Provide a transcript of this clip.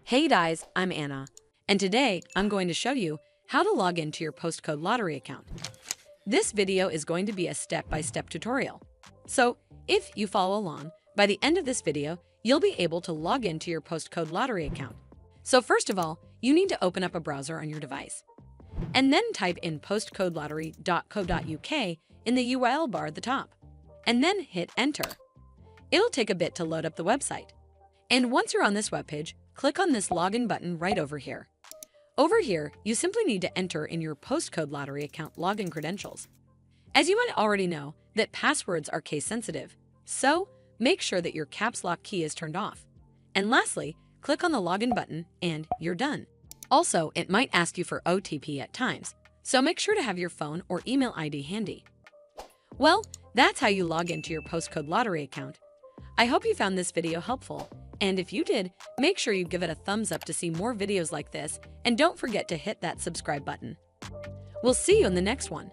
Hey guys, I'm Anna, and today I'm going to show you how to log into your Postcode Lottery account. This video is going to be a step-by-step tutorial. So, if you follow along, by the end of this video, you'll be able to log into your Postcode Lottery account. So first of all, you need to open up a browser on your device, and then type in postcodelottery.co.uk in the URL bar at the top, and then hit enter. It'll take a bit to load up the website. And once you're on this webpage, click on this login button right over here. Over here, you simply need to enter in your Postcode Lottery account login credentials. As you might already know, that passwords are case sensitive, so make sure that your caps lock key is turned off. And lastly, click on the login button and you're done. Also, it might ask you for OTP at times, so make sure to have your phone or email ID handy. Well, that's how you log into your Postcode Lottery account. I hope you found this video helpful, and if you did, make sure you give it a thumbs up to see more videos like this, and don't forget to hit that subscribe button. We'll see you in the next one.